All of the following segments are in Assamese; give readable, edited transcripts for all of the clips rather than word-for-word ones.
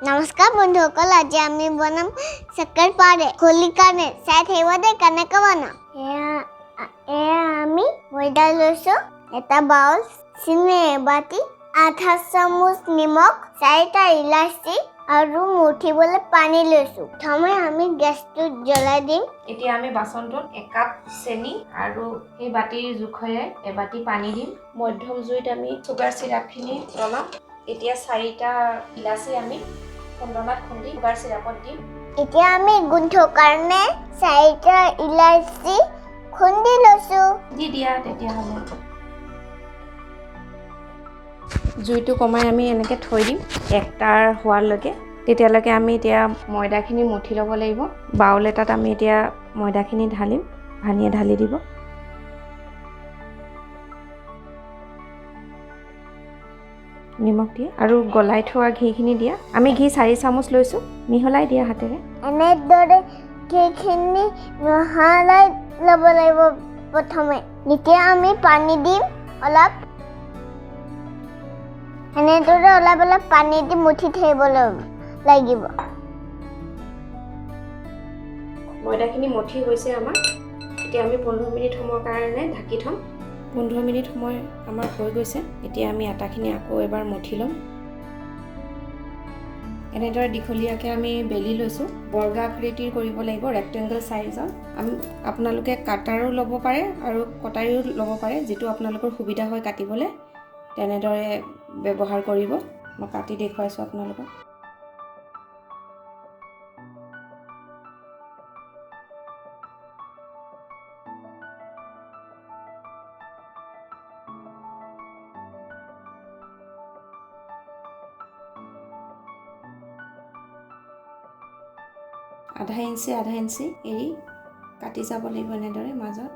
नमस्कार बंधुসকল আজি আমি বনাম শক্কৰ পাৰে খোলি কাৰণে চাই থাকিব দে কেনেকৈ বনাম এয়া আমি ময়দা লৈছো এটা বাউল চিনি বাটি আধা চামুচ নিমখ 4টা ইলাচি আৰু মুঠিবলৈ পানী লৈছো প্ৰথমে আমি গেছটো জ্বলাই দিম এতিয়া আমি বাচনটোত 1 কাপ চেনি আৰু এই বাটিৰ জোখৰে এবাটি পানী দিম মধ্যম জুইত আমি সুগাৰ সিৰাপখিনি বনাম এতিয়া 4টা ইলাচি আমি খুন্দনাত খুন্দি সুগাৰ সিৰাপত দিম এতিয়া আমি গুন্থৰ কাৰণে 4টা ইলাচি খুন্দি লৈছো দি দিয়া তেতিয়া হলে জুইটো কমাই আমি এনেকৈ থৈ দিম একটাৰ হোৱালৈকে তেতিয়ালৈকে আমি এতিয়া ময়দাখিনি মুঠি ল'ব লাগিব বাউল এটাত আমি এতিয়া ময়দাখিনি ঢালিম ভানিয়ে ঢালি দিব নিমখ দিয়া আৰু গলাই থোৱা ঘিখিনি দিয়া আমি ঘি 4 চামুচ লৈছো মিহলাই দিয়া হাতেৰে এনেদৰে ঘিখিনি মিহলাই ল'ব লাগিব প্ৰথমে এতিয়া আমি পানী দিম অলপ এনেদৰে অলপ পানী দি মুঠি থব লাগিব ময়দাখিনি মুঠি হৈছে আমাৰ এতিয়া আমি 15 মিনিট সময়ৰ কাৰণে ঢাকি থম 15 মিনিট সময় আমাৰ হৈ গৈছে এতিয়া আমি আটাখিনি আকৌ এবাৰ মুঠি ল'ম এনেদৰে দীঘলীয়াকৈ আমি বেলি লৈছো বৰ্গাকৃতিৰ কৰিব লাগিব ৰেক্টেংগল সাইজৰ আপোনালোকে কাটাৰো ল'ব পাৰে আৰু কটাৰীও ল'ব পাৰে যেটো আপোনালোকৰ সুবিধা হয় কাটিবলৈ তেনেদৰে ব্যৱহাৰ কৰিব মই কাটি দেখুৱাইছো আপোনালোকক আধা ইঞ্চি এৰি কাটি যাব লাগিব এনেদৰে মাজত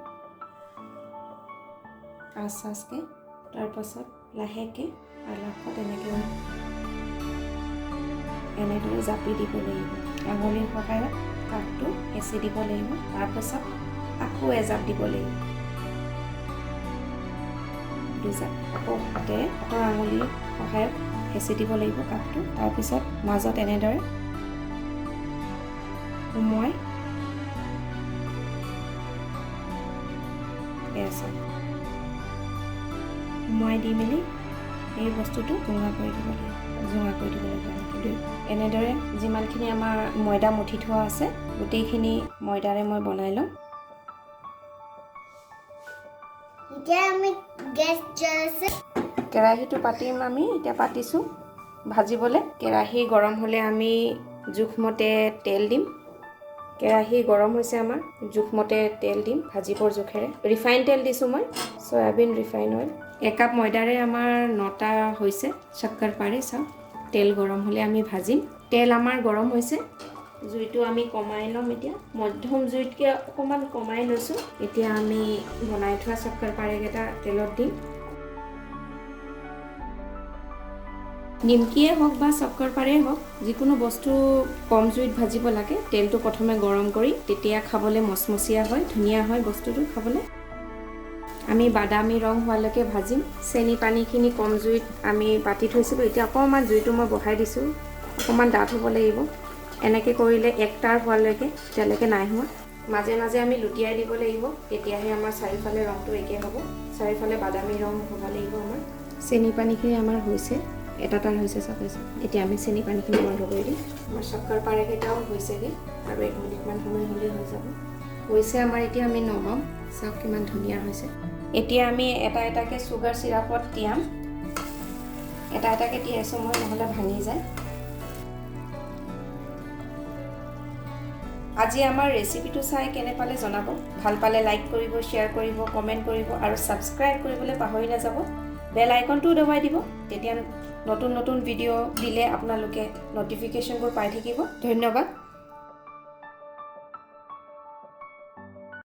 আঁচকে তাৰ পাছত লাহেকে আলাকত এনেদৰে জাপি দিব লাগিব আঙুলিৰ সহায়ত কাঠটো হেঁচি দিব লাগিব তাৰ পাছত আকৌ এজাপ দিব লাগিব দুজাপ আকৌ হাতেৰে হাতৰ আঙুলিৰ সহায়ত হেঁচি দিব লাগিব কাঠটো তাৰ পিছত মাজত এনেদৰে মই দি মেলি এই বস্তুটো জোঙা কৰি দিব লাগিব এনেদৰে যিমানখিনি আমাৰ ময়দা মুঠি থোৱা আছে গোটেইখিনি ময়দাৰে মই বনাই লম এতিয়া আমি গেছ জ্বলাইছে কেৰাহীটো পাতিম আমি এতিয়া পাতিছো ভাজিবলৈ কেৰাহী গৰম হ'লে আমি জোখমতে তেল দিম কেৰাহী গৰম হৈছে আমাৰ জোখমতে তেল দিম ভাজিবৰ জোখেৰে ৰিফাইন তেল দিছো মই সয়াবিন ৰিফাইন অইল 1 কাপ ময়দাৰে আমাৰ 9টা হৈছে শক্কৰ পাৰে চাও তেল গৰম হ'লে আমি ভাজিম তেল আমাৰ গৰম হৈছে জুইটো আমি কমাই লম এতিয়া মধ্যম জুইতকৈ অকমান কমাই লৈছো এতিয়া আমি বনাই থোৱা শক্কৰ পাৰেকেইটা তেলত দিম নিমকিয়ে হওক বা শক্কৰ পাৰেই হওক যিকোনো বস্তু কম জুইত ভাজিব লাগে তেলটো প্ৰথমে গৰম কৰি তেতিয়া খাবলৈ মচমচীয়া হয় ধুনীয়া হয় বস্তুটো খাবলৈ আমি বাদামী ৰং হোৱালৈকে ভাজিম চেনি পানীখিনি কম জুইত আমি পাতি থৈছিলোঁ এতিয়া অকণমান জুইটো মই বঢ়াই দিছোঁ অকণমান ডাঠ হ'ব লাগিব এনেকৈ কৰিলে একটাৰ হোৱালৈকে তেতিয়ালৈকে নাই হোৱা মাজে মাজে আমি লুটিয়াই দিব লাগিব তেতিয়াহে আমাৰ চাৰিওফালে ৰংটো একে হ'ব চাৰিওফালে বাদামী ৰং হ'ব লাগিব আমাৰ চেনি পানীখিনি আমাৰ হৈছে এটা টান হৈছে চাপেছে এতিয়া আমি চেনি পানীখিনি বন্ধ কৰি দিম আমাৰ শক্কৰ পাৰেকেইটাও হৈছেগৈ আৰু 1 মিনিটমান সময় হ'লেই হৈ যাব হৈছে আমাৰ এতিয়া আমি নমাম চাওক কিমান ধুনীয়া হৈছে এতিয়া আমি এটা এটাকৈ সুগাৰ সিৰাপত তিয়াম এটা এটাকৈ তিয়াইছোঁ মই নহ'লে ভাঙি যায় আজি আমাৰ ৰেচিপিটো চাই কেনে পালে জনাব ভাল পালে লাইক কৰিব শ্বেয়াৰ কৰিব কমেণ্ট কৰিব আৰু সাবস্ক্ৰাইব কৰিবলৈ পাহৰি নাযাব বেল আইকনটো দবাই দিব তেতিয়া নতুন ভিডিঅ' দিলে আপোনালোকে নটিফিকেশ্যনবোৰ পাই থাকিব ধন্যবাদ